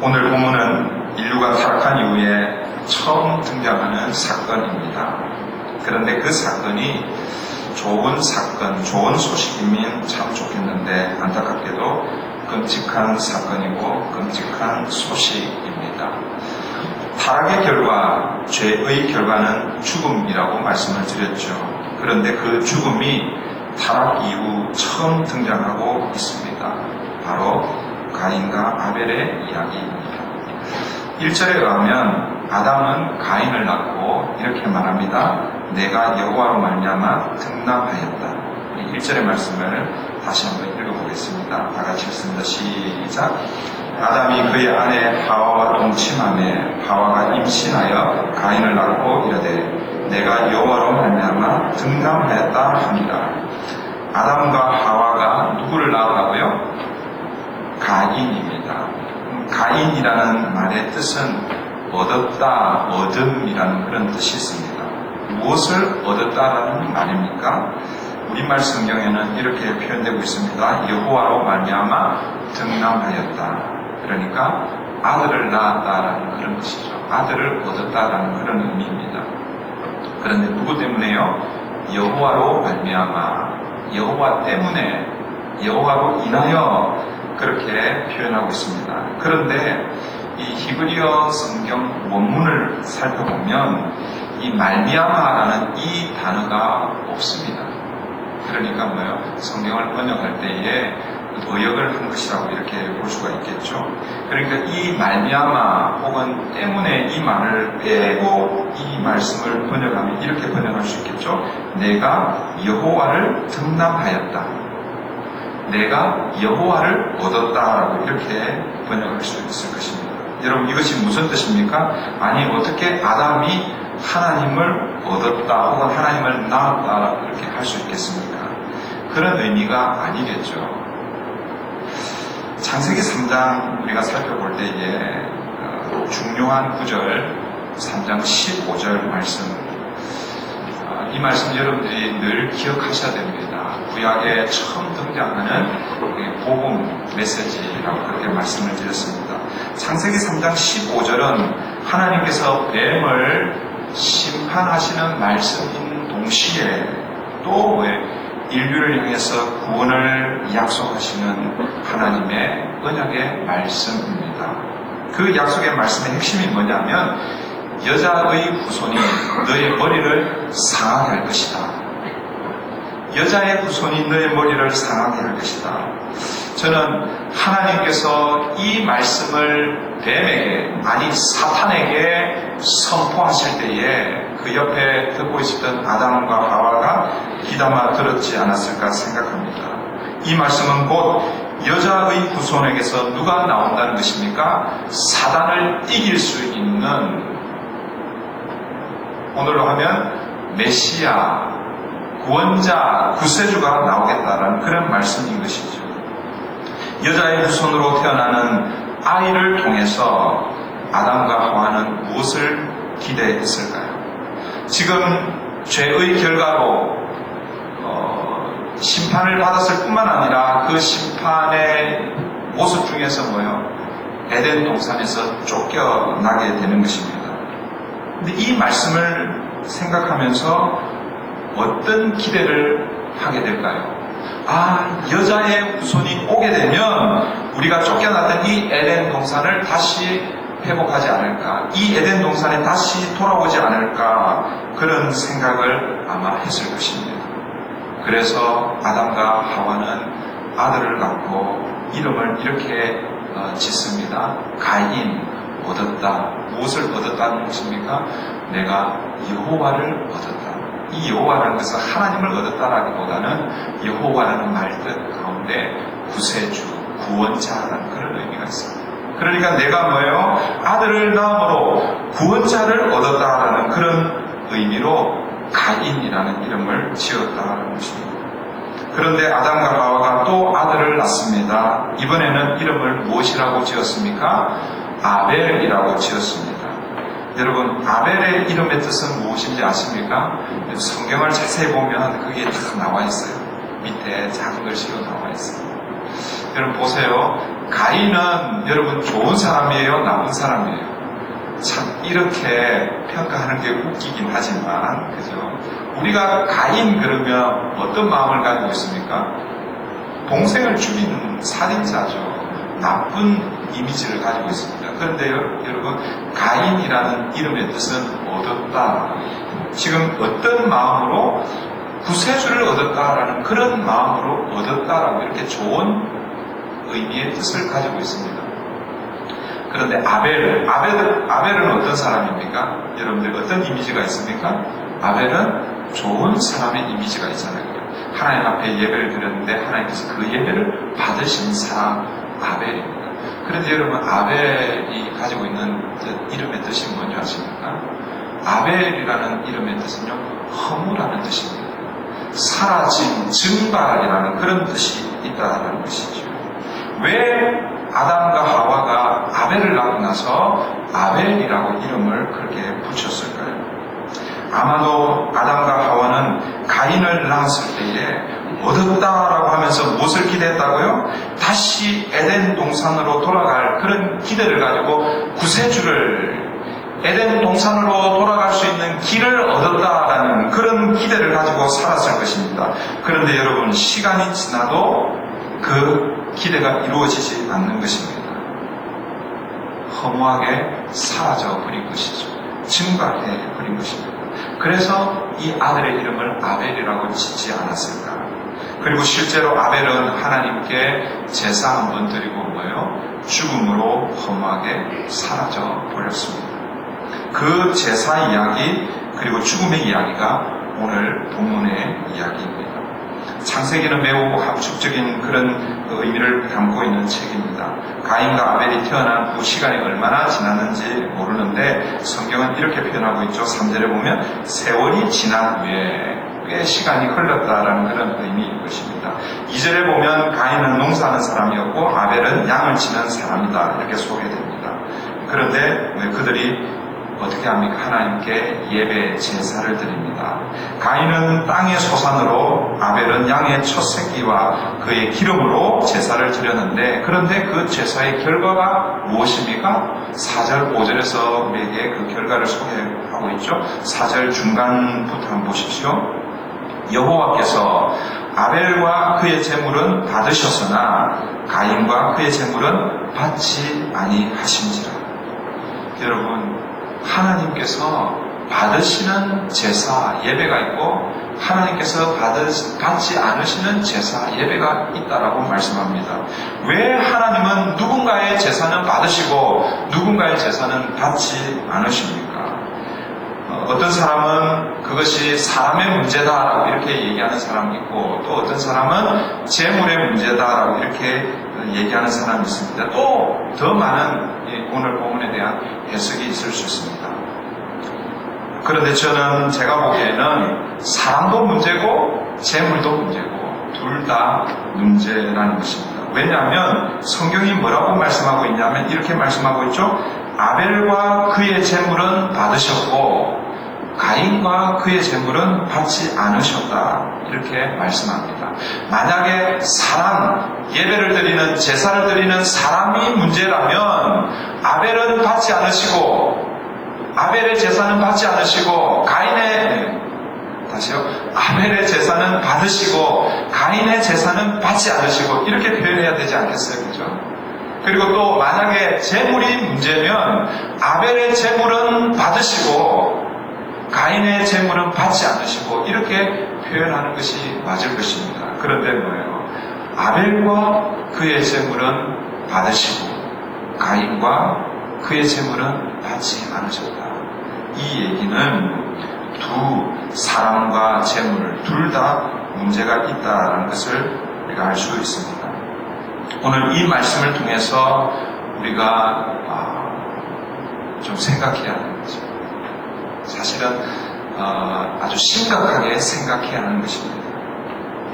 오늘 본문은 인류가 타락한 이후에 처음 등장하는 사건입니다. 그런데 그 사건이 좋은 사건, 좋은 소식이면 참 좋겠는데 안타깝게도 끔찍한 사건이고 끔찍한 소식입니다. 타락의 결과, 죄의 결과는 죽음이라고 말씀을 드렸죠. 그런데 그 죽음이 타락 이후 처음 등장하고 있습니다. 바로 가인과 아벨의 이야기입니다. 1절에 의하면 아담은 가인을 낳고 이렇게 말합니다. 내가 여호와로 말미암아 등남하였다. 1절의 말씀을 다시 한번 읽어보겠습니다. 다 같이 읽습니다. 시작. 아담이 그의 아내 하와와 동침하매 하와가 임신하여 가인을 낳고 이르되 내가 여호와로 말미암아 등남하였다 합니다. 아담과 하와가 누구를 낳았다고요? 가인입니다. 가인이라는 말의 뜻은 얻었다, 얻음이라는 그런 뜻이 있습니다. 무엇을 얻었다라는 말입니까? 우리말 성경에는 이렇게 표현되고 있습니다. 여호와로 말미암아 등남하였다. 그러니까 아들을 낳았다라는 그런 뜻이죠. 아들을 얻었다라는 그런 의미입니다. 그런데 누구 때문에요? 여호와로 말미암아, 여호와 때문에, 여호와로 인하여 그렇게 표현하고 있습니다. 그런데 이 히브리어 성경 원문을 살펴보면 이 말미암아라는 이 단어가 없습니다. 그러니까 뭐예요? 성경을 번역할 때에 어역을 한 것이라고 이렇게 볼 수가 있겠죠. 그러니까 이 말미암아 혹은 때문에 이 말을 빼고 이 말씀을 번역하면 이렇게 번역할 수 있겠죠. 내가 여호와를 등남하였다. 내가 여호와를 얻었다라고 이렇게 번역할 수 있을 것입니다. 여러분 이것이 무슨 뜻입니까? 아니 어떻게 아담이 하나님을 얻었다 혹은 하나님을 낳았다라고 이렇게 할 수 있겠습니까? 그런 의미가 아니겠죠. 창세기 3장 우리가 살펴볼 때에 중요한 구절 3장 15절 말씀, 이 말씀 여러분들이 늘 기억하셔야 됩니다. 구약에 처음 등장하는 복음 메시지라고 그렇게 말씀을 드렸습니다. 창세기 3장 15절은 하나님께서 뱀을 심판하시는 말씀인 동시에 또 인류를 향해서 구원을 약속하시는 하나님의 언약의 말씀입니다. 그 약속의 말씀의 핵심이 뭐냐면 여자의 후손이 너의 머리를 상하게 할 것이다. 여자의 후손이 너의 머리를 상하게 할 것이다. 저는 하나님께서 이 말씀을 뱀에게, 아니 사탄에게 선포하실 때에 그 옆에 듣고 있었던 아담과 하와가 귀담아 들었지 않았을까 생각합니다. 이 말씀은 곧 여자의 후손에게서 누가 나온다는 것입니까? 사단을 이길 수 있는, 오늘로 하면 메시아, 구원자, 구세주가 나오겠다라는 그런 말씀인 것이죠. 여자의 후손으로 태어나는 아이를 통해서 아담과 하와는 무엇을 기대했을까요? 지금 죄의 결과로 심판을 받았을 뿐만 아니라 그 심판의 모습 중에서 에덴 동산에서 쫓겨나게 되는 것입니다. 근데 이 말씀을 생각하면서 어떤 기대를 하게 될까요? 여자의 후손이 오게 되면 우리가 쫓겨났던 이 에덴 동산을 다시 회복하지 않을까, 이 에덴 동산에 다시 돌아오지 않을까, 그런 생각을 아마 했을 것입니다. 그래서 아담과 하와는 아들을 낳고 이름을 이렇게 짓습니다. 가인, 얻었다. 무엇을 얻었다는 것입니까? 내가 여호와를 얻었다. 이 여호와라는 것은 하나님을 얻었다라기보다는 여호와라는 말뜻 가운데 구세주, 구원자라는 그런 의미가 있습니다. 그러니까 내가 아들을 낳음으로 구원자를 얻었다라는 그런 의미로 가인이라는 이름을 지었다는 것입니다. 그런데 아담과 하와가 또 아들을 낳습니다. 이번에는 이름을 무엇이라고 지었습니까? 아벨이라고 지었습니다. 여러분, 아벨의 이름의 뜻은 무엇인지 아십니까? 성경을 자세히 보면 그게 다 나와 있어요. 밑에 작은 글씨로 나와 있어요. 여러분 보세요. 가인은 여러분 좋은 사람이에요? 나쁜 사람이에요? 참 이렇게 평가하는 게 웃기긴 하지만 그죠? 우리가 가인 그러면 어떤 마음을 가지고 있습니까? 동생을 죽이는 살인자죠. 나쁜 이미지를 가지고 있습니다. 그런데 여러분 가인이라는 이름의 뜻은 얻었다. 지금 어떤 마음으로 구세주를 얻었다라는 그런 마음으로 얻었다라고 이렇게 좋은 의미의 뜻을 가지고 있습니다. 그런데 아벨은 어떤 사람입니까? 여러분들 어떤 이미지가 있습니까? 아벨은 좋은 사람의 이미지가 있잖아요. 하나님 앞에 예배를 드렸는데 하나님께서 그 예배를 받으신 사람 아벨입니다. 그런데 여러분 아벨이 가지고 있는 이름의 뜻이 뭔지 아십니까? 아벨이라는 이름의 뜻은요 허무라는 뜻입니다. 사라짐, 증발이라는 그런 뜻이 있다는 것이죠. 왜 아담과 하와가 아벨을 낳고 나서 아벨이라고 이름을 그렇게 붙였을까요? 아마도 아담과 하와는 가인을 낳았을 때에 얻었다라고 하면서 무엇을 기대했다고요? 다시 에덴 동산으로 돌아갈 그런 기대를 가지고 구세주를 에덴 동산으로 돌아갈 수 있는 길을 얻었다라는 그런 기대를 가지고 살았을 것입니다. 그런데 여러분 시간이 지나도 그 기대가 이루어지지 않는 것입니다. 허무하게 사라져 버린 것이죠. 증발해 버린 것입니다. 그래서 이 아들의 이름을 아벨이라고 짓지 않았을까? 그리고 실제로 아벨은 하나님께 제사 한번 드리고 뭐예요? 죽음으로 허무하게 사라져 버렸습니다. 그 제사 이야기 그리고 죽음의 이야기가 오늘 본문의 이야기입니다. 창세기는 매우 함축적인 그런 의미를 담고 있는 책입니다. 가인과 아벨이 태어난 후 시간이 얼마나 지났는지 모르는데 성경은 이렇게 표현하고 있죠. 3절에 보면 세월이 지난 후에 꽤 시간이 흘렀다라는 그런 의미인 것입니다. 2절에 보면 가인은 농사하는 사람이었고 아벨은 양을 치는 사람이다 이렇게 소개됩니다. 그런데 그들이 어떻게 합니까? 하나님께 예배 제사를 드립니다. 가인은 땅의 소산으로 아벨은 양의 첫 새끼와 그의 기름으로 제사를 드렸는데 그런데 그 제사의 결과가 무엇입니까? 4절 5절에서 우리에게 그 결과를 소개하고 있죠. 4절 중간부터 한번 보십시오. 여호와께서 아벨과 그의 제물은 받으셨으나 가인과 그의 제물은 받지 아니하신지라. 여러분 하나님께서 받으시는 제사 예배가 있고 하나님께서 받지 않으시는 제사 예배가 있다라고 말씀합니다. 왜 하나님은 누군가의 제사는 받으시고 누군가의 제사는 받지 않으십니까? 어떤 사람은 그것이 사람의 문제다라고 이렇게 얘기하는 사람이 있고 또 어떤 사람은 재물의 문제다라고 이렇게 얘기하는 사람이 있습니다. 또 더 많은 오늘 본문에 대한 해석이 있을 수 있습니다. 그런데 저는 제가 보기에는 사람도 문제고 재물도 문제고 둘 다 문제라는 것입니다. 왜냐하면 성경이 뭐라고 말씀하고 있냐면 이렇게 말씀하고 있죠. 아벨과 그의 재물은 받으셨고 가인과 그의 재물은 받지 않으셨다 이렇게 말씀합니다. 만약에 사람, 예배를 드리는 제사를 드리는 사람이 문제라면 아벨은 받지 않으시고 아벨의 제사는 받지 않으시고 아벨의 제사는 받으시고 가인의 제사는 받지 않으시고 이렇게 표현해야 되지 않겠어요? 그죠? 그리고 또 만약에 재물이 문제면 아벨의 재물은 받으시고 가인의 재물은 받지 않으시고 이렇게 표현하는 것이 맞을 것입니다. 그런데 뭐예요? 아벨과 그의 재물은 받으시고 가인과 그의 재물은 받지 않으셨다. 이 얘기는 두 사람과 재물 둘 다 문제가 있다는 것을 우리가 알 수 있습니다. 오늘 이 말씀을 통해서 우리가 좀 생각해야 하는 거죠. 사실은 아주 심각하게 생각해야 하는 것입니다.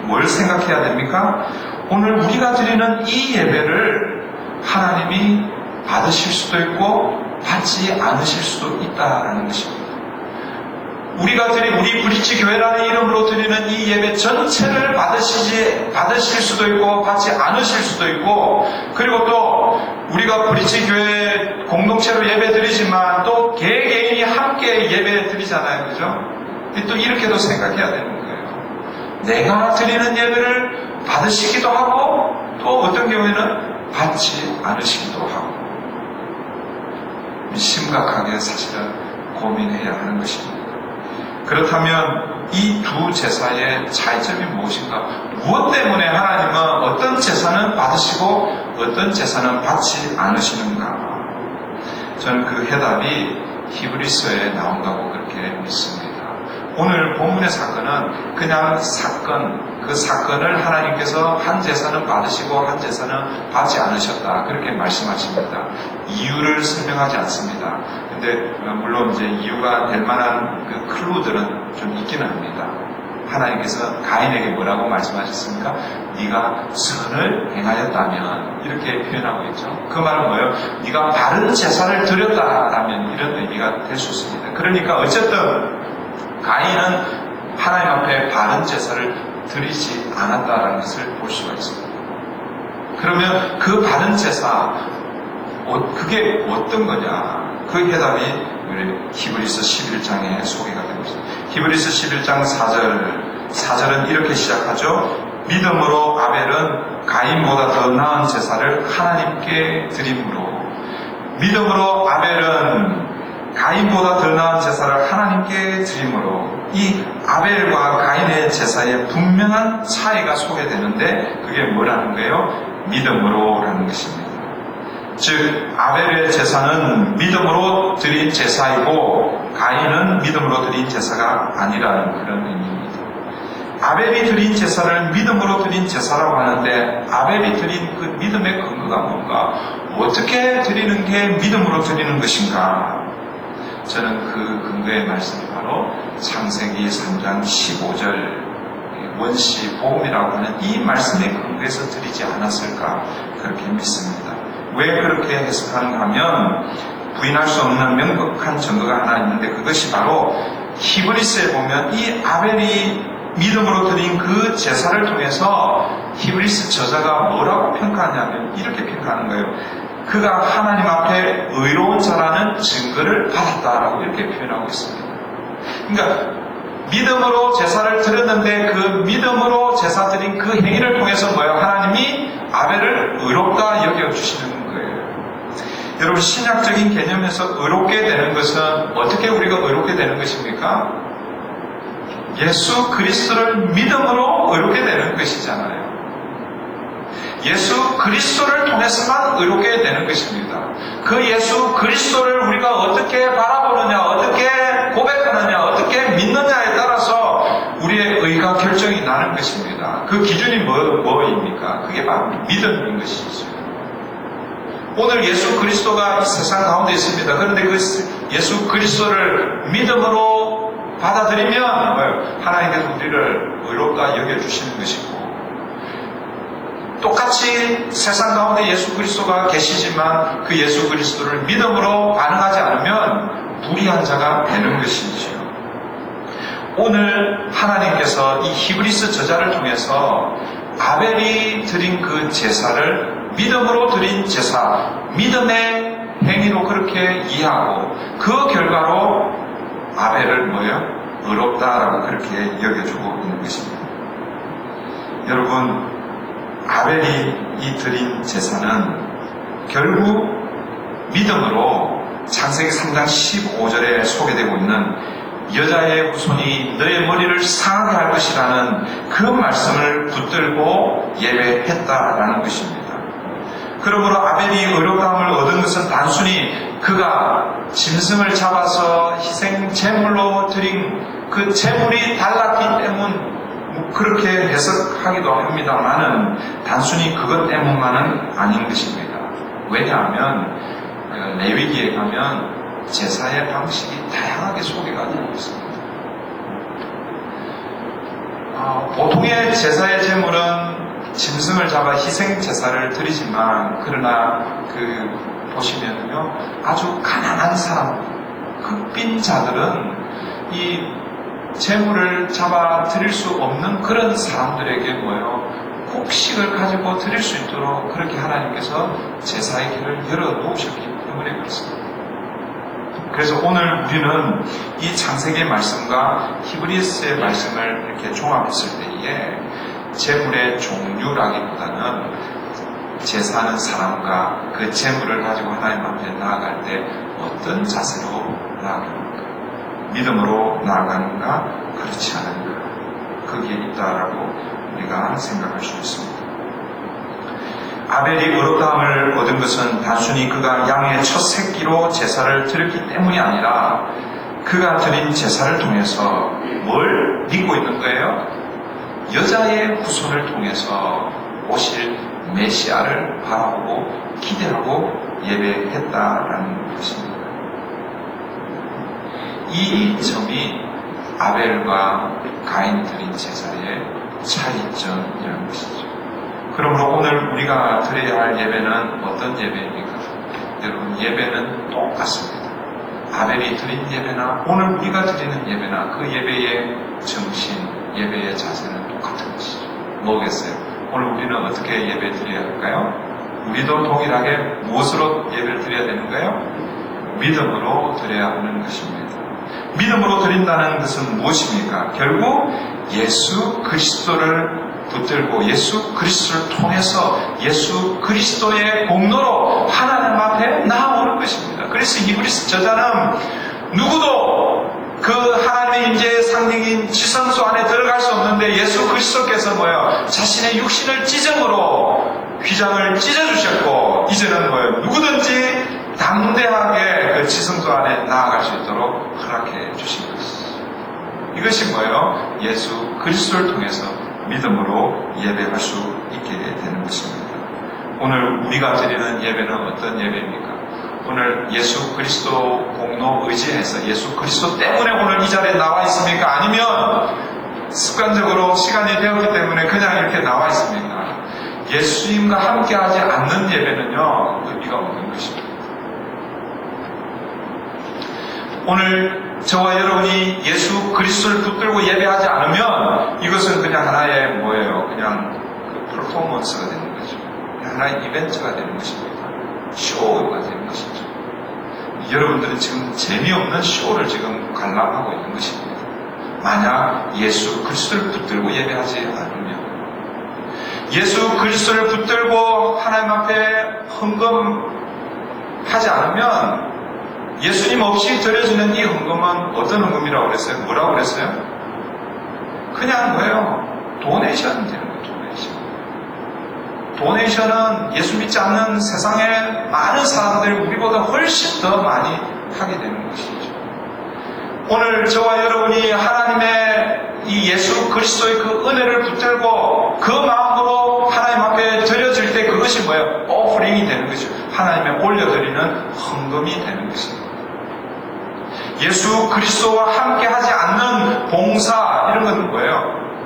뭘 생각해야 됩니까? 오늘 우리가 드리는 이 예배를 하나님이 받으실 수도 있고 받지 않으실 수도 있다는 것입니다. 우리 브릿지 교회라는 이름으로 드리는 이 예배 전체를 받으실 수도 있고 받지 않으실 수도 있고, 그리고 또 우리가 브릿지 교회 공동체로 예배 드리지만 또 개개인이 함께 예배 드리잖아요. 그죠? 또 이렇게도 생각해야 되는 거예요. 내가 드리는 예배를 받으시기도 하고 또 어떤 경우에는 받지 않으시기도 하고, 심각하게 사실은 고민해야 하는 것입니다. 그렇다면 이 두 제사의 차이점이 무엇인가? 무엇 때문에 하나님은 어떤 제사는 받으시고 어떤 제사는 받지 않으시는가? 저는 그 해답이 히브리서에 나온다고 그렇게 믿습니다. 오늘 본문의 사건은 그냥 그 사건을 하나님께서 한 제사는 받으시고 한 제사는 받지 않으셨다, 그렇게 말씀하십니다. 이유를 설명하지 않습니다. 근데 물론 이제 이유가 될 만한 그 클루들은 좀 있기는 합니다. 하나님께서 가인에게 뭐라고 말씀하셨습니까? 네가 선을 행하였다면, 이렇게 표현하고 있죠. 그 말은 뭐예요? 네가 바른 제사를 드렸다라면, 이런 의미가 될 수 있습니다. 그러니까 어쨌든 가인은 하나님 앞에 바른 제사를 드리지 않았다라는 것을 볼 수가 있습니다. 그러면 그 바른 제사, 그게 어떤 거냐? 그 해답이 히브리서 11장에 소개가 되고 있습니다. 히브리서 11장 4절은 이렇게 시작하죠. 믿음으로 아벨은 가인보다 더 나은 제사를 하나님께 드림으로. 믿음으로 아벨은 가인보다 더 나은 제사를 하나님께 드림으로. 이 아벨과 가인의 제사에 분명한 차이가 소개되는데, 그게 뭐라는 거예요? 믿음으로라는 것입니다. 즉 아벨의 제사는 믿음으로 드린 제사이고 가인은 믿음으로 드린 제사가 아니라는 그런 의미입니다. 아벨이 드린 제사를 믿음으로 드린 제사라고 하는데, 아벨이 드린 그 믿음의 근거가 뭔가? 어떻게 드리는 게 믿음으로 드리는 것인가? 저는 그 근거의 말씀이 바로 창세기 3장 15절 원시 보험이라고 하는 이 말씀의 근거에서 드리지 않았을까, 그렇게 믿습니다. 왜 그렇게 해석하는가 하면 부인할 수 없는 명백한 증거가 하나 있는데, 그것이 바로 히브리서에 보면 이 아벨이 믿음으로 드린 그 제사를 통해서 히브리서 저자가 뭐라고 평가하냐면 이렇게 평가하는 거예요. 그가 하나님 앞에 의로운 자라는 증거를 받았다라고 이렇게 표현하고 있습니다. 그러니까 믿음으로 제사를 드렸는데 그 믿음으로 제사 드린 그 행위를 통해서 뭐예요? 하나님이 아벨을 의롭다 여겨주시는 거예요. 여러분, 신약적인 개념에서 의롭게 되는 것은 어떻게 우리가 의롭게 되는 것입니까? 예수 그리스도를 믿음으로 의롭게 되는 것이잖아요. 예수 그리스도를 통해서만 의롭게 되는 것입니다. 그 예수 그리스도를 우리가 어떻게 바라보느냐, 어떻게 고백하느냐, 어떻게 믿느냐에 따라서 우리의 의가 결정이 나는 것입니다. 그 기준이 뭐입니까? 그게 바로 믿음인 것이죠. 오늘 예수 그리스도가 이 세상 가운데 있습니다. 그런데 그 예수 그리스도를 믿음으로 받아들이면 뭐예요? 하나님께서 우리를 의롭다 여겨주시는 것이고, 똑같이 세상 가운데 예수 그리스도가 계시지만 그 예수 그리스도를 믿음으로 반응하지 않으면 불의한 자가 되는 것이지요. 오늘 하나님께서 이 히브리서 저자를 통해서 아벨이 드린 그 제사를 믿음으로 드린 제사, 믿음의 행위로 그렇게 이해하고, 그 결과로 아벨을 의롭다라고 그렇게 여겨주고 있는 것입니다. 여러분, 아벨이 이 드린 제사는 결국 믿음으로 창세기 3장 15절에 소개되고 있는 여자의 후손이 너의 머리를 상하게 할 것이라는 그 말씀을 붙들고 예배했다라는 것입니다. 그러므로 아벨이 의롭다함을 얻은 것은 단순히 그가 짐승을 잡아서 희생 제물로 드린 그 제물이 달랐기 때문, 그렇게 해석하기도 합니다만은 단순히 그것 때문만은 아닌 것입니다. 왜냐하면 레위기에 가면 제사의 방식이 다양하게 소개가 되고 있습니다. 보통의 제사의 제물은 짐승을 잡아 희생 제사를 드리지만, 그러나 보시면요, 아주 가난한 사람, 흑빈 자들은 이 재물을 잡아 드릴 수 없는 그런 사람들에게 곡식을 가지고 드릴 수 있도록 그렇게 하나님께서 제사의 길을 열어놓으셨기 때문에 그렇습니다. 그래서 오늘 우리는 이 창세기의 말씀과 히브리서의 말씀을 이렇게 종합했을 때에 재물의 종류라기보다는 제사하는 사람과 그 재물을 가지고 하나님 앞에 나아갈 때 어떤 자세로 나아가는가, 믿음으로 나아가는가, 그렇지 않은가, 거기에 있다라고 우리가 생각할 수 있습니다. 아벨이 의롭다함을 얻은 것은 단순히 그가 양의 첫 새끼로 제사를 드렸기 때문이 아니라 그가 드린 제사를 통해서 뭘 믿고 있는 거예요? 여자의 후손을 통해서 오실 메시아를 바라보고 기대하고 예배했다라는 것입니다. 이 점이 아벨과 가인 드린 제사의 차이점이라는 것이죠. 그러므로 오늘 우리가 드려야 할 예배는 어떤 예배입니까? 여러분, 예배는 똑같습니다. 아벨이 드린 예배나 오늘 우리가 드리는 예배나 그 예배의 정신, 예배의 자세는 똑같은 것이죠. 뭐겠어요? 오늘 우리는 어떻게 예배 드려야 할까요? 우리도 동일하게 무엇으로 예배를 드려야 되는가요? 믿음으로 드려야 하는 것입니다. 믿음으로 드린다는 것은 무엇입니까? 결국 예수 그리스도를 붙들고 예수 그리스도를 통해서 예수 그리스도의 공로로 하나님 앞에 나아오는 것입니다. 그래서 히브리서 저자는 누구도 그 하나님의 임재의 상징인 지성소 안에 들어갈 수 없는데 예수 그리스도께서 자신의 육신을 찢음으로 휘장을 찢어주셨고 이제는 누구든지 담대하게 그 지성소 안에 나아갈 수 있도록 허락해 주신 것이죠. 이것이 예수 그리스도를 통해서 믿음으로 예배할 수 있게 되는 것입니다. 오늘 우리가 드리는 예배는 어떤 예배입니까? 오늘 예수 그리스도 공로 의지해서 예수 그리스도 때문에 오늘 이 자리에 나와 있습니까? 아니면 습관적으로 시간이 되었기 때문에 그냥 이렇게 나와 있습니까? 예수님과 함께하지 않는 예배는요, 의미가 없는 것입니다. 오늘 저와 여러분이 예수 그리스도를 붙들고 예배하지 않으면 이것은 그냥 하나의 그냥 그 퍼포먼스가 되는 거죠. 하나의 이벤트가 되는 것입니다. 쇼가 되는 것이죠. 여러분들은 지금 재미없는 쇼를 지금 관람하고 있는 것입니다. 만약 예수 그리스도를 붙들고 예배하지 않으면, 예수 그리스도를 붙들고 하나님 앞에 헌금하지 않으면 예수님 없이 드려지는 이 헌금은 어떤 헌금이라고 그랬어요? 뭐라고 그랬어요? 그냥 도네이션 되는 거예요. 도네이션은 예수 믿지 않는 세상에 많은 사람들이 우리보다 훨씬 더 많이 하게 되는 것이죠. 오늘 저와 여러분이 하나님의 이 예수 그리스도의 그 은혜를 붙들고 그 마음으로 하나님 앞에 드려질 때 그것이 오프링이 되는 것이죠. 하나님의 올려드리는 헌금이 되는 것입니다. 예수 그리스도와 함께 하지 않는 봉사, 이런 건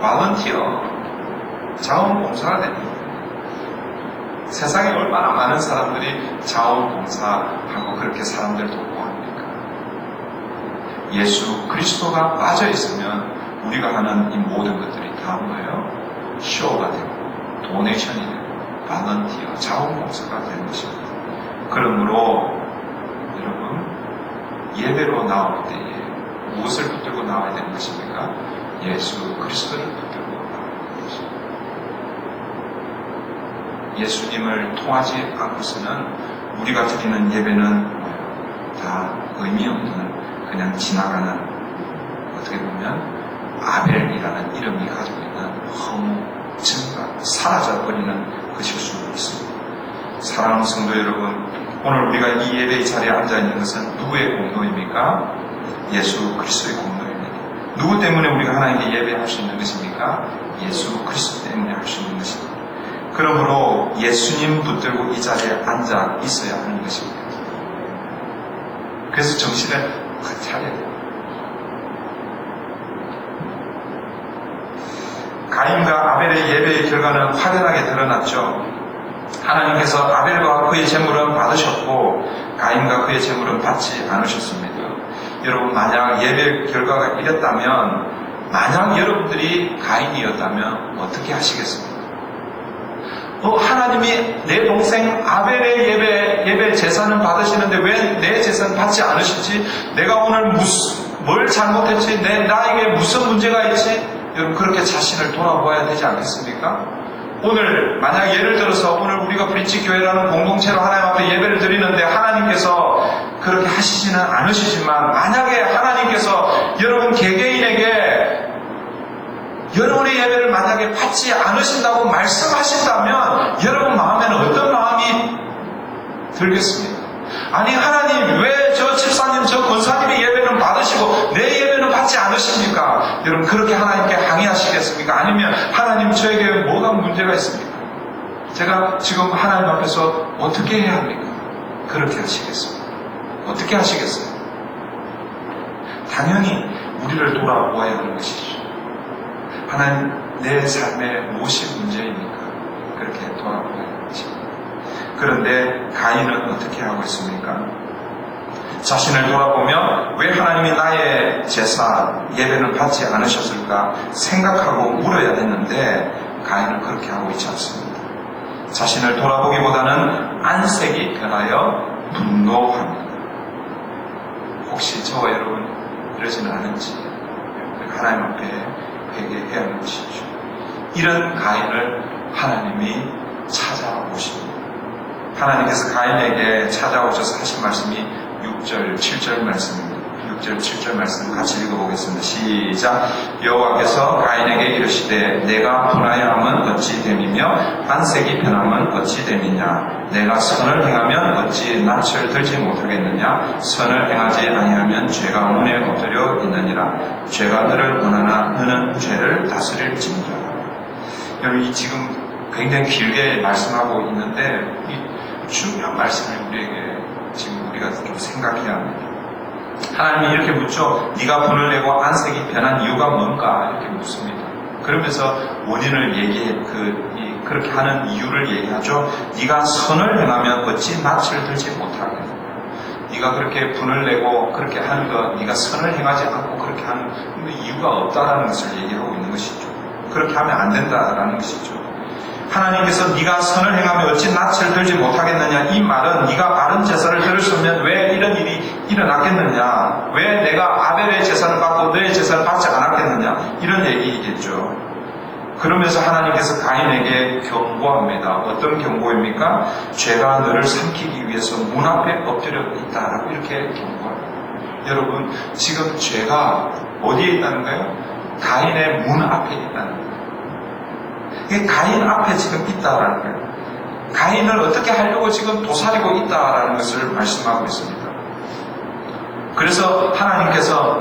발런티어, 자원봉사가 됩니다. 세상에 얼마나 많은 사람들이 자원봉사하고 그렇게 사람들 돕고 합니까? 예수 그리스도가 빠져있으면 우리가 하는 이 모든 것들이 다 쇼가 되고 도네이션이 되고 발런티어, 자원봉사가 되는 것입니다. 그러므로 여러분, 예배로 나올 때에 무엇을 붙들고 나와야 되는 것입니까? 예수 그리스도를 붙들고 나오는 것입니다. 예수님을 통하지 않고서는 우리가 드리는 예배는 다 의미 없는, 그냥 지나가는, 어떻게 보면 아벨이라는 이름이 가지고 있는 허무, 증가, 사라져버리는 것일 수 있습니다. 사랑하는 성도 여러분, 오늘 우리가 이 예배의 자리에 앉아있는 것은 누구의 공로입니까? 예수 그리스도의 공로입니다. 누구 때문에 우리가 하나님께 예배할 수 있는 것입니까? 예수 그리스도 때문에 할 수 있는 것입니다. 그러므로 예수님 붙들고 이 자리에 앉아 있어야 하는 것입니다. 그래서 정신을 확 차려야 돼요. 가인과 아벨의 예배의 결과는 확연하게 드러났죠. 하나님께서 아벨과 그의 제물은 받으셨고 가인과 그의 제물은 받지 않으셨습니다. 여러분, 만약 예배 결과가 이랬다면 만약 여러분들이 가인이었다면 어떻게 하시겠습니까? 하나님이 내 동생 아벨의 예배 제사는 받으시는데 왜 내 제사는 받지 않으시지? 내가 오늘 뭘 잘못했지? 나에게 무슨 문제가 있지? 여러분 그렇게 자신을 돌아보아야 되지 않겠습니까? 오늘 만약 예를 들어서 오늘 우리가 브릿지 교회라는 공동체로 하나님 앞에 예배를 드리는데 하나님께서 그렇게 하시지는 않으시지만 만약에 하나님께서 여러분 개개인에게 여러분의 예배를 만약에 받지 않으신다고 말씀하신다면 여러분 마음에는 어떤 마음이 들겠습니까? 아니 하나님 왜 저 집사님 저 권사님의 예배는 받으시고 내 예배는 받지 않으십니까? 여러분 그렇게 하나님께 항의하시겠습니까? 아니면 하나님 저에게 뭐가 문제가 있습니까? 제가 지금 하나님 앞에서 어떻게 해야 합니까? 그렇게 하시겠습니까? 어떻게 하시겠어요? 당연히 우리를 돌아보아야 하는 것이죠. 하나님 내 삶에 무엇이 문제입니까? 그렇게 돌아보아야 하는 것입니다. 그런데 가인은 어떻게 하고 있습니까? 자신을 돌아보며 왜 하나님이 나의 제사, 예배는 받지 않으셨을까 생각하고 물어야 했는데 가인은 그렇게 하고 있지 않습니다. 자신을 돌아보기보다는 안색이 변하여 분노합니다. 혹시 저와 여러분 이러지는 않은지 하나님 앞에 회개해야 하는 것이죠. 이런 가인을 하나님이 찾아오십니다. 하나님께서 가인에게 찾아오셔서 하신 말씀이 6절, 7절 말씀입니다. 6절, 7절 말씀 같이 읽어보겠습니다. 시작. 여호와께서 가인에게 이르시되 내가 분하여함은 어찌 됨이며 안색이 변함은 어찌 됨이냐. 내가 선을 행하면 어찌 낯을 들지 못하겠느냐. 선을 행하지 아니하면 죄가 문에 엎드려 있느니라. 죄가 너를 원하나 너는 죄를 다스릴지니라. 여러분 이 지금 굉장히 길게 말씀하고 있는데 이 중요한 말씀을 우리에게 지금 우리가 좀 생각해야 합니다. 하나님이 이렇게 묻죠. 네가 분을 내고 안색이 변한 이유가 뭔가 이렇게 묻습니다. 그러면서 원인을 그렇게 하는 이유를 얘기하죠. 네가 선을 행하면 어찌 낯을 들지 못하겠느냐. 네가 그렇게 분을 내고 그렇게 하는 것, 네가 선을 행하지 않고 그렇게 하는 이유가 없다라는 것을 얘기하고 있는 것이죠. 그렇게 하면 안 된다라는 것이죠. 하나님께서 네가 선을 행하면 어찌 낯을 들지 못하겠느냐. 이 말은 네가 바른 제사를 드렸으면 왜 이런 일이 일어났겠느냐. 왜 내가 아벨의 제사를 받고 너의 제사를 받지 않았겠느냐. 이런 얘기이겠죠. 그러면서 하나님께서 가인에게 경고합니다. 어떤 경고입니까? 죄가 너를 삼키기 위해서 문 앞에 엎드려 있다라고 이렇게 경고합니다. 여러분 지금 죄가 어디에 있다는 거예요? 가인의 문 앞에 있다는 거예요. 이게 가인 앞에 지금 있다라는 거예요. 가인을 어떻게 하려고 지금 도사리고 있다라는 것을 말씀하고 있습니다. 그래서 하나님께서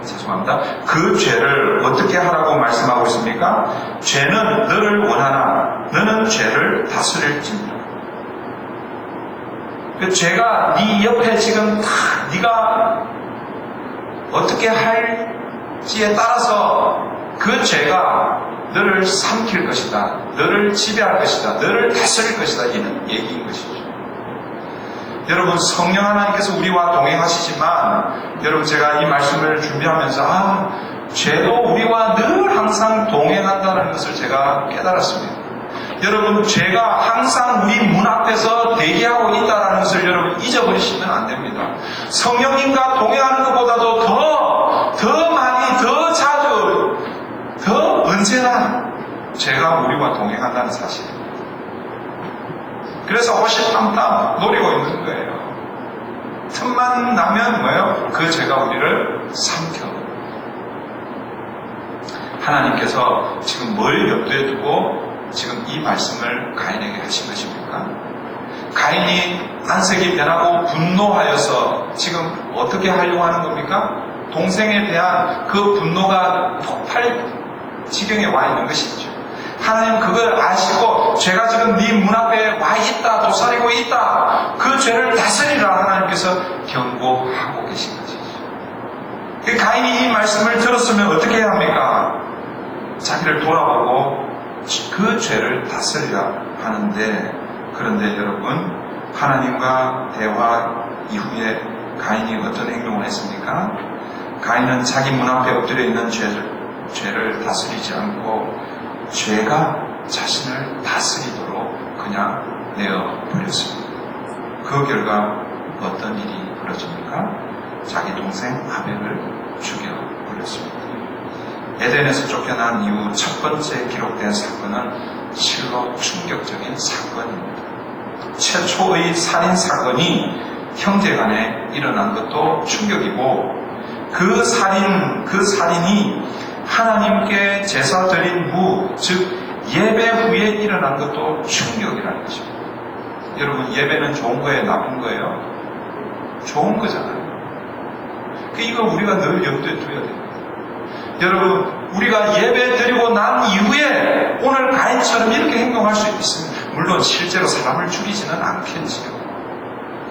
죄송합니다. 그 죄를 어떻게 하라고 말씀하고 있습니까? 죄는 너를 원하나 너는 죄를 다스릴지니라. 그 죄가 네 옆에 지금 다 네가 어떻게 할지에 따라서 그 죄가 너를 삼킬 것이다. 너를 지배할 것이다. 너를 다스릴 것이다. 이런 얘기인 것이죠. 여러분 성령 하나님께서 우리와 동행하시지만 여러분 제가 이 말씀을 준비하면서 죄도 우리와 늘 항상 동행한다는 것을 제가 깨달았습니다. 여러분 죄가 항상 우리 문 앞에서 대기하고 있다는 것을 여러분 잊어버리시면 안 됩니다. 성령님과 동행하는 것보다도 더 많이 더 자주 더 언제나 죄가 우리와 동행한다는 사실입니다. 그래서 호시탐탐 노리고 있는 거예요. 틈만 나면 뭐예요? 그 죄가 우리를 삼켜. 하나님께서 지금 뭘 염두에 두고 지금 이 말씀을 가인에게 하신 것입니까? 가인이 안색이 변하고 분노하여서 지금 어떻게 하려고 하는 겁니까? 동생에 대한 그 분노가 폭발 지경에 와 있는 것이죠. 하나님 그걸 아시고 죄가 지금 네 문 앞에 와 있다, 도사리고 있다. 그 죄를 다스리라 하나님께서 경고하고 계신 것이죠. 가인이 이 말씀을 들었으면 어떻게 해야 합니까? 자기를 돌아보고 그 죄를 다스리라 하는데, 그런데 여러분 하나님과 대화 이후에 가인이 어떤 행동을 했습니까? 가인은 자기 문 앞에 엎드려 있는 죄를 다스리지 않고 죄가 자신을 다스리도록 그냥 내어버렸습니다. 그 결과 어떤 일이 벌어집니까? 자기 동생 아벨을 죽여버렸습니다. 에덴에서 쫓겨난 이후 첫 번째 기록된 사건은 실로 충격적인 사건입니다. 최초의 살인 사건이 형제간에 일어난 것도 충격이고 그 살인이 하나님께 제사 드린 후, 즉 예배 후에 일어난 것도 충격이라는 것입니다. 여러분, 예배는 좋은 거예요? 나쁜 거예요? 좋은 거잖아요. 이거 우리가 늘 염두에 둬야 됩니다. 여러분, 우리가 예배 드리고 난 이후에 오늘 가인처럼 이렇게 행동할 수 있습니다. 물론 실제로 사람을 죽이지는 않겠지요.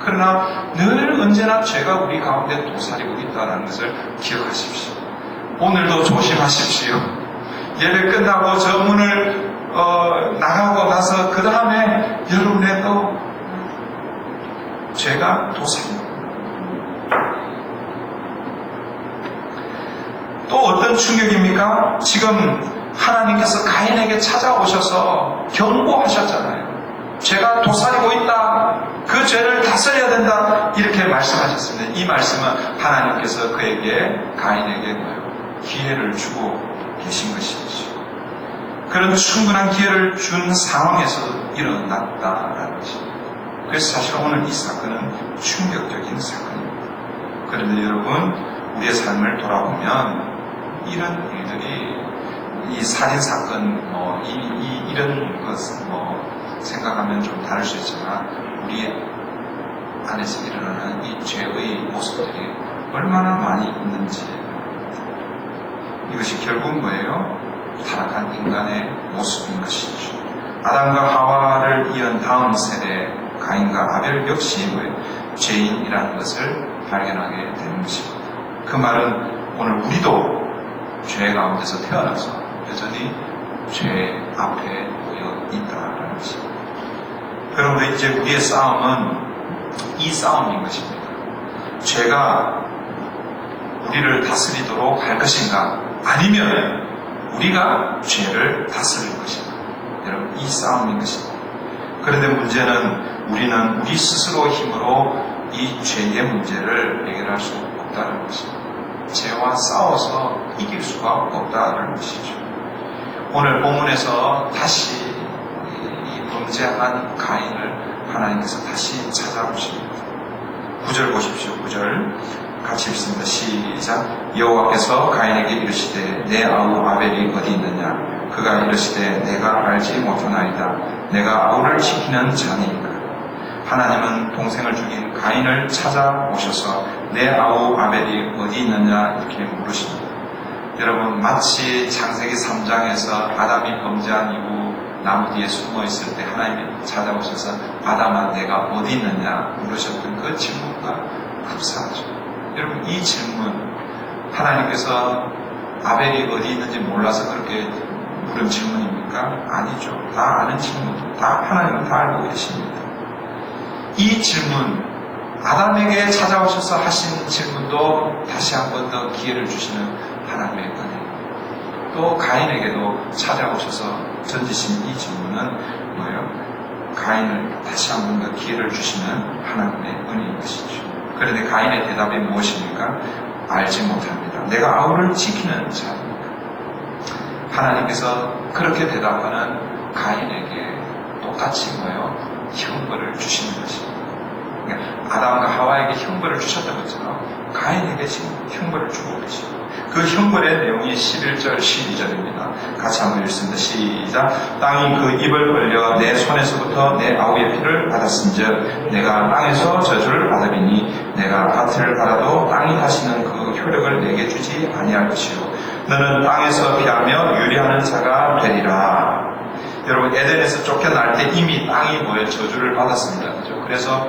그러나 늘 언제나 죄가 우리 가운데 도사리고 있다는 것을 기억하십시오. 오늘도 조심하십시오. 예배 끝나고 저 문을 나가고 나서 그 다음에 여러분의 또 죄가 도사립니다. 또 어떤 충격입니까? 지금 하나님께서 가인에게 찾아오셔서 경고하셨잖아요. 죄가 도사리고 있다. 그 죄를 다스려야 된다. 이렇게 말씀하셨습니다. 이 말씀은 하나님께서 가인에게 기회를 주고 계신 것이죠. 그런 충분한 기회를 준 상황에서 일어났다라는 것입니다. 그래서 사실 오늘 이 사건은 충격적인 사건입니다. 그런데 여러분, 우리의 삶을 돌아보면 이런 일들이, 이 살인사건, 이런 것을 생각하면 좀 다를 수 있지만, 우리 안에서 일어나는 이 죄의 모습들이 얼마나 많이 있는지, 이것이 결국 뭐예요? 타락한 인간의 모습인 것이죠. 아담과 하와를 이은 다음 세대, 가인과 아벨 역시 죄인이라는 것을 발견하게 되는 것입니다. 그 말은 오늘 우리도 죄 가운데서 태어나서 여전히 죄 앞에 놓여 있다는 것입니다. 그런데 이제 우리의 싸움은 이 싸움인 것입니다. 죄가 우리를 다스리도록 할 것인가, 아니면 우리가 죄를 다스릴 것인가. 여러분, 이 싸움인 것입니다. 그런데 문제는 우리는 우리 스스로 힘으로 이 죄의 문제를 해결할 수 없다는 것입니다. 죄와 싸워서 이길 수가 없다는 것이죠. 오늘 본문에서 다시 이 범죄한 가인을 하나님께서 다시 찾아오십니다. 9절 보십시오. 9절 같이 읽습니다. 시작. 여호와께서 가인에게 이르시되 내 아우 아벨이 어디 있느냐? 그가 이르시되 내가 알지 못하나이다. 내가 아우를 지키는 자니이다. 하나님은 동생을 죽인 가인을 찾아오셔서 내 아우 아벨이 어디 있느냐 이렇게 물으십니다. 여러분, 마치 창세기 3장에서 아담이 범죄한 이후 나무 뒤에 숨어 있을 때 하나님이 찾아오셔서 아담아 내가 어디 있느냐 물으셨던 그 질문과 흡사하죠. 여러분, 이 질문, 하나님께서 아벨이 어디 있는지 몰라서 그렇게 물은 질문입니까? 아니죠. 다 아는 질문, 다 하나님은 다 알고 계십니다. 이 질문, 아담에게 찾아오셔서 하신 질문도 다시 한 번 더 기회를 주시는 하나님의 은혜. 또 가인에게도 찾아오셔서 던지신 이 질문은 뭐예요? 가인을 다시 한 번 더 기회를 주시는 하나님의 은혜인 것이죠. 그런데 가인의 대답이 무엇입니까? 알지 못합니다. 내가 아우를 지키는 자입니다. 하나님께서 그렇게 대답하는 가인에게 똑같이 뭐예요? 형벌을 주시는 것입니다. 그러니까 아담과 하와에게 형벌을 주셨던 것처럼 가인에게 지금 형벌을 주고 계십니다. 그 형벌의 내용이 11절, 12절입니다. 같이 한번 읽습니다. 시작. 땅이 그 입을 벌려 내 손에서부터 내 아우의 피를 받았은즉 내가 땅에서 저주를 받으리니 내가 밭을 갈아도 땅이 다시는 그 효력을 내게 주지 아니할 것이요 너는 땅에서 피하며 유리하는 자가 되리라. 여러분, 에덴에서 쫓겨날 때 이미 땅이 저주를 받았습니다. 그죠? 그래서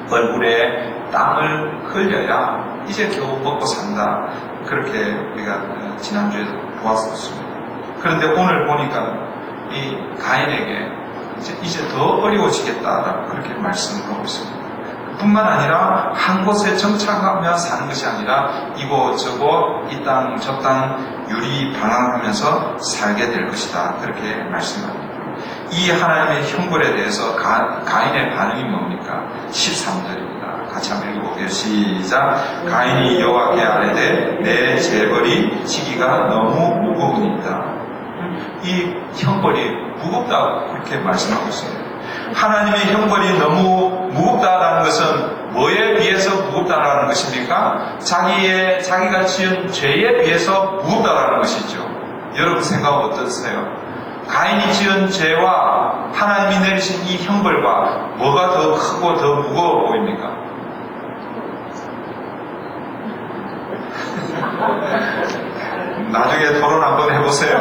얼굴에 땀을 흘려야 이제 겨우 먹고 산다. 그렇게 우리가 지난주에 보았었습니다. 그런데 오늘 보니까 이 가인에게 이제 더 어려워지겠다라고 그렇게 말씀을 하고 있습니다. 뿐만 아니라 한 곳에 정착하며 사는 것이 아니라 이곳저곳 이 땅 저 땅 유리방황하면서 살게 될 것이다. 그렇게 말씀합니다. 이 하나님의 형벌에 대해서 가인의 반응이 뭡니까? 13절입니다. 같이 한번 읽어볼게요. 시작. 가인이 여호와께 아뢰되 내 재벌이 지기가 너무 무거우니이다. 이 형벌이 무겁다고 그렇게 말씀하고 있습니다. 하나님의 형벌이 너무 무겁다라는 것은 뭐에 비해서 무겁다라는 것입니까? 자기가 지은 죄에 비해서 무겁다라는 것이죠. 여러분 생각은 어떠세요? 가인이 지은 죄와 하나님이 내리신 이 형벌과 뭐가 더 크고 더 무거워 보입니까? 나중에 토론 한번 해보세요.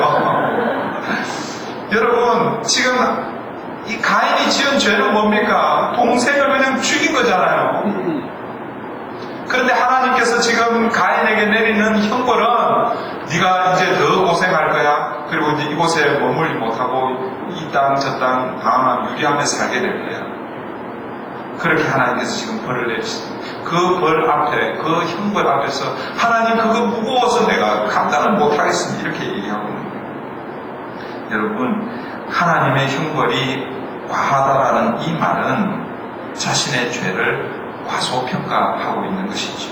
여러분 지금 이 가인이 지은 죄는 뭡니까? 동생을 그냥 죽인 거잖아요. 그런데 하나님께서 지금 가인에게 내리는 형벌은 네가 이제 더 고생할 거야. 그리고 이제 이곳에 머물지 못하고 이 땅 저 땅 방황하며 유리하며 살게 될 거야. 그렇게 하나님께서 지금 벌을 내리십니다. 그 벌 앞에, 그 형벌 앞에서 하나님 그거 무거워서 내가 감당을 못하겠습니다. 이렇게 얘기하고 있는 거예요. 여러분, 하나님의 형벌이 과하다라는 이 말은 자신의 죄를 과소평가하고 있는 것이죠.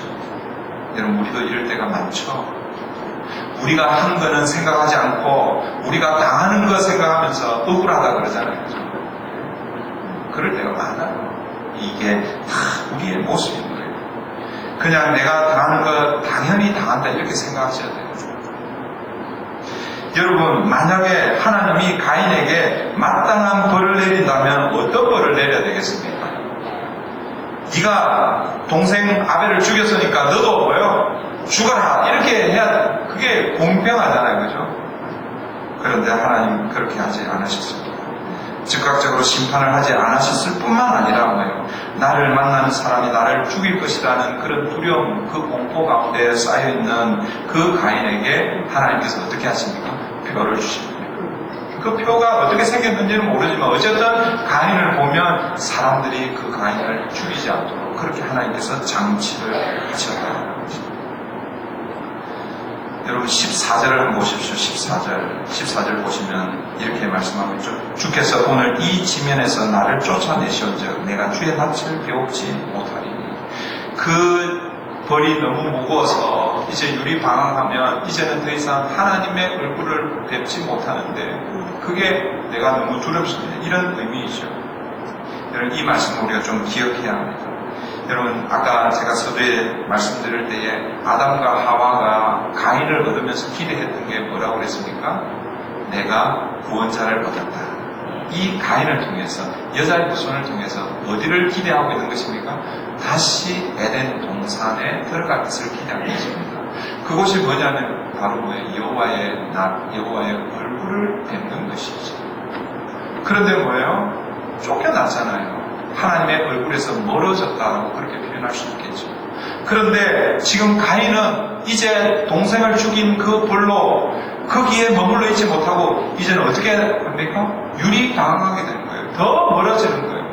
여러분, 우리도 이럴 때가 많죠. 우리가 한 거는 생각하지 않고 우리가 당하는 거 생각하면서 억울하다 그러잖아요. 그죠? 그럴 때가 많아요. 이게 다 우리의 모습인 거예요. 그냥 내가 당하는 거 당연히 당한다 이렇게 생각하셔야 돼요. 여러분, 만약에 하나님이 가인에게 마땅한 벌을 내린다면 어떤 벌을 내려야 되겠습니까? 네가 동생 아벨을 죽였으니까 너도 뭐요? 죽어라 이렇게 해야 돼. 그게 공평하잖아요. 그죠? 그런데 하나님 그렇게 하지 않으셨습니다. 즉각적으로 심판을 하지 않으셨을 뿐만 아니라 뭐예요? 나를 만나는 사람이 나를 죽일 것이라는 그런 두려움, 그 공포 가운데 쌓여있는 그 가인에게 하나님께서 어떻게 하십니까? 표를 주십니다. 그 표가 어떻게 생겼는지는 모르지만 어쨌든 가인을 보면 사람들이 그 가인을 죽이지 않도록 그렇게 하나님께서 장치를 하셨다는 것입니다. 여러분 14절을 한번 보십시오. 14절 보시면 이렇게 말씀하고 있죠. 주께서 오늘 이 지면에서 나를 쫓아내시온즉 내가 주의 낯을 배웁지 못하리니. 그 벌이 너무 무거워서 이제 유리방황하면 이제는 더 이상 하나님의 얼굴을 뵙지 못하는데 그게 내가 너무 두렵습니다. 이런 의미이죠. 여러분 이 말씀을 우리가 좀 기억해야 합니다. 여러분 아까 제가 서두에 말씀드릴 때에 아담과 하와가 가인을 얻으면서 기대했던 게 뭐라고 그랬습니까? 내가 구원자를 얻었다. 이 가인을 통해서 여자의 후손을 통해서 어디를 기대하고 있는 것입니까? 다시 에덴 동산에 들어갈 것을 기대하고 있습니다. 그것이 뭐냐면 바로 뭐예요? 여호와의 얼굴을 뵙는 것이죠. 그런데 뭐예요? 쫓겨났잖아요. 하나님의 얼굴에서 멀어졌다고 그렇게 표현할 수 있겠죠. 그런데 지금 가인은 이제 동생을 죽인 그 벌로 거기에 머물러 있지 못하고 이제는 어떻게 합니까? 유리방황하게 되는 거예요. 더 멀어지는 거예요.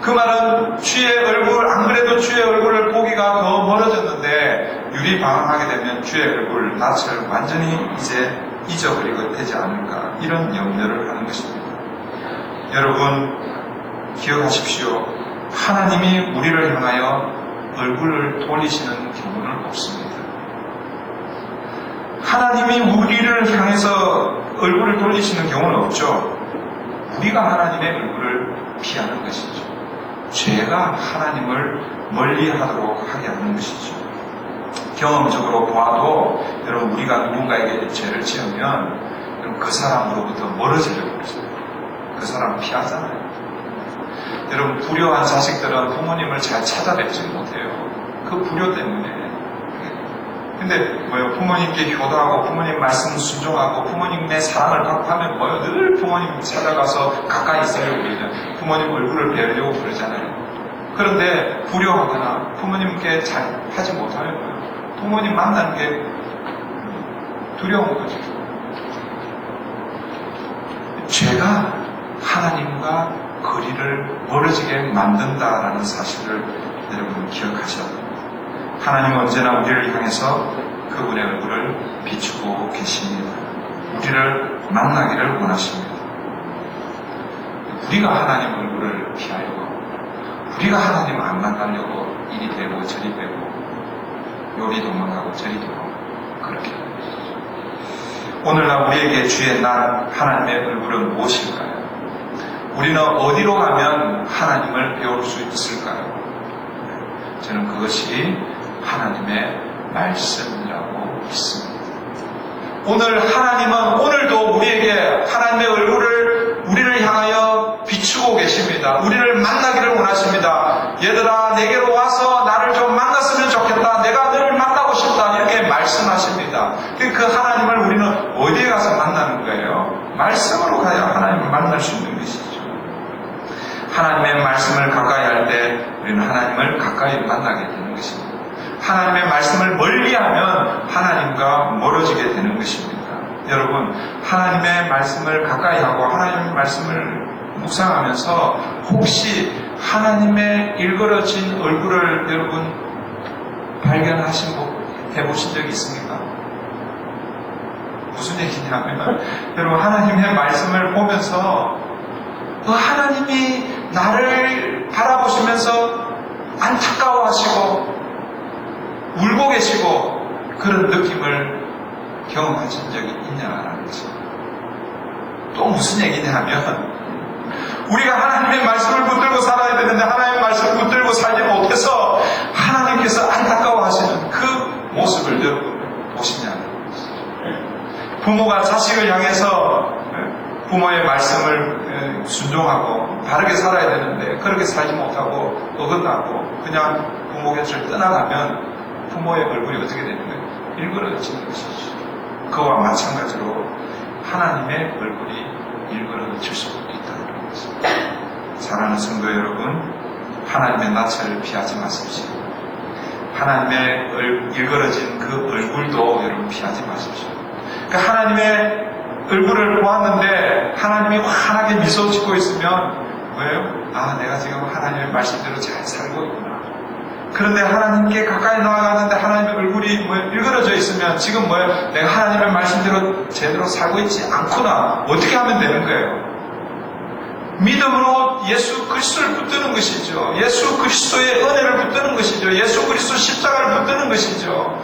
그 말은 주의 얼굴, 안 그래도 주의 얼굴을 보기가 더 멀어졌는데 유리방황하게 되면 주의 얼굴, 낯을 완전히 이제 잊어버리게 되지 않을까 이런 염려를 하는 것입니다. 여러분 기억하십시오. 하나님이 우리를 향하여 얼굴을 돌리시는 경우는 없습니다. 하나님이 우리를 향해서 얼굴을 돌리시는 경우는 없죠. 우리가 하나님의 얼굴을 피하는 것이죠. 죄가 하나님을 멀리하도록 하게 하는 것이죠. 경험적으로 보아도 여러분 우리가 누군가에게 죄를 지으면 여러분 그 사람으로부터 멀어지려고 그러잖아요. 그 사람 피하잖아요. 여러분 불효한 자식들은 부모님을 잘 찾아뵙지 못해요. 그 불효 때문에. 근데 뭐요? 부모님께 효도하고 부모님 말씀 순종하고 부모님의 사랑을 받고 하면 뭐요? 늘 부모님 찾아가서 가까이 있으려고 그러죠. 부모님 얼굴을 뵈려고 그러잖아요. 그런데 불효하거나 부모님께 잘 하지 못하면 뭐요? 부모님 만나는 게 두려운 거죠. 죄가 하나님과 거리를 멀어지게 만든다라는 사실을 여러분 기억하셔야 됩니다. 하나님은 언제나 우리를 향해서 그분의 얼굴을 비추고 계십니다. 우리를 만나기를 원하십니다. 우리가 하나님 얼굴을 피하려고, 우리가 하나님 안 만나려고 이리 빼고 저리 빼고 요리 도망가고 저리 도망가고 그렇게 오늘날 우리에게 주의 날 하나님의 얼굴은 무엇일까요? 우리는 어디로 가면 하나님을 배울 수 있을까요? 저는 그것이 하나님의 말씀이라고 믿습니다. 오늘 하나님은 오늘도 우리에게 하나님의 얼굴을 우리를 향하여 비추고 계십니다. 우리를 만나기를 원하십니다. 얘들아, 내게로 와서 나를 좀 만났으면 좋겠다. 내가 너를 만나고 싶다. 이렇게 말씀하십니다. 그 하나님을 우리는 어디에 가서 만나는 거예요? 말씀으로 가야 하나님을 만날 수 있는 것이죠. 하나님의 말씀을 가까이 할 때 우리는 하나님을 가까이 만나게 되는 것입니다. 하나님의 말씀을 멀리하면 하나님과 멀어지게 되는 것입니다. 여러분, 하나님의 말씀을 가까이 하고 하나님의 말씀을 묵상하면서 혹시 하나님의 일그러진 얼굴을 여러분 해보신 적이 있습니까? 무슨 얘기냐면 여러분, 하나님의 말씀을 보면서 하나님이 나를 바라보시면서 안타까워하시고 울고 계시고 그런 느낌을 경험하신 적이 있냐라는 거죠. 또 무슨 얘기냐면 우리가 하나님의 말씀을 붙들고 살아야 되는데 하나님의 말씀을 붙들고 살지 못해서 하나님께서 안타까워하시는 그 모습을 여러분 보시냐는 거죠. 부모가 자식을 향해서 부모의 말씀을 순종하고 바르게 살아야 되는데 그렇게 살지 못하고 어긋나고 그냥 부모 곁을 떠나가면 부모의 얼굴이 어떻게 되는 거예요? 일그러지는 것이죠. 그와 마찬가지로 하나님의 얼굴이 일그러질 수도 있다는 것입니다. 사랑하는 성도 여러분, 하나님의 낯을 피하지 마십시오. 하나님의 일그러진 그 얼굴도 여러분 피하지 마십시오. 그러니까 하나님의 얼굴을 보았는데 하나님이 환하게 미소 짓고 있으면 왜요? 내가 지금 하나님의 말씀대로 잘 살고 있구나. 그런데 하나님께 가까이 나아가는데 하나님의 얼굴이 일그러져 있으면 지금 내가 하나님의 말씀대로 제대로 살고 있지 않구나. 어떻게 하면 되는 거예요? 믿음으로 예수 그리스도를 붙드는 것이죠. 예수 그리스도의 은혜를 붙드는 것이죠. 예수 그리스도 십자가를 붙드는 것이죠.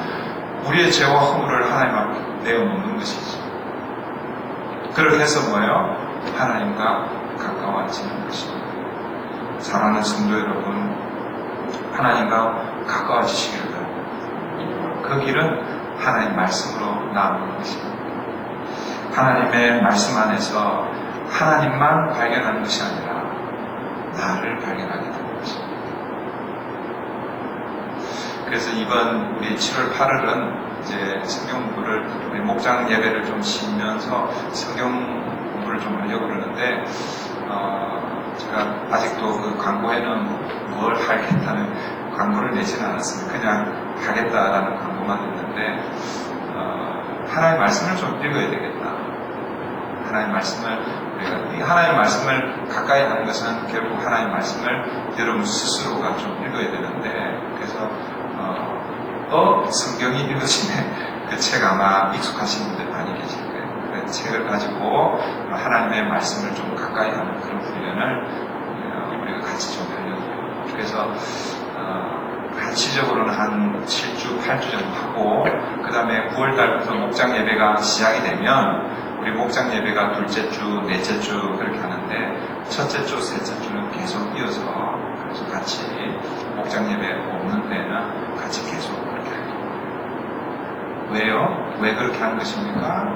우리의 죄와 허물을 하나님 앞에 내어놓는 것이죠. 그렇게 해서 하나님과 가까워지는 것입니다. 사랑하는 성도 여러분, 하나님과 가까워지시기를 바랍니다. 그 길은 하나님 말씀으로 나아가는 것입니다. 하나님의 말씀 안에서 하나님만 발견하는 것이 아니라 나를 발견하게 되는 것입니다. 그래서 이번 우리 7월 8일은 이제 성경 공부를 우리 목장 예배를 좀 쉬면서 성경 공부를 좀 하려고 그러는데 제가 아직도 그 광고에는 뭘 하겠다는 광고를 내지는 않았습니다. 그냥 하겠다라는 광고만 했는데 하나님의 말씀을 좀 읽어야 되겠다. 하나님의 말씀을 우리가 하나님의 말씀을 가까이 하는 것은 결국 하나님의 말씀을 여러분 스스로가 좀 읽어야 되는데 그래서 성경이 읽어지네. 그 책 아마 익숙하신 분들 많이 계실 거예요. 그 책을 가지고 하나님의 말씀을 좀 가까이 하는 그런 훈련을 우리가 같이 좀 하려고요. 그래서 한시적으로는 한 7주, 8주 정도 하고 그 다음에 9월달부터 목장 예배가 시작이 되면 우리 목장 예배가 둘째 주, 넷째 주 그렇게 하는데 첫째 주, 셋째 주는 계속 이어서 그래서 같이 목장 예배 없는 데는 같이 계속 그렇게 하고 왜요? 왜 그렇게 하는 것입니까?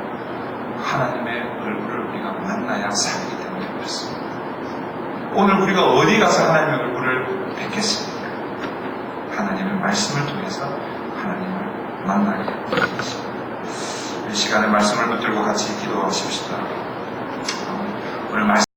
하나님의 얼굴을 우리가 만나야 살기 때문에 그렇습니다. 오늘 우리가 어디 가서 하나님의 얼굴을 뵙겠습니까? 하나님의 말씀을 통해서 하나님을 만나게 되겠습니다. 이 시간에 말씀을 붙들고 같이 기도하십시다. 오늘 말씀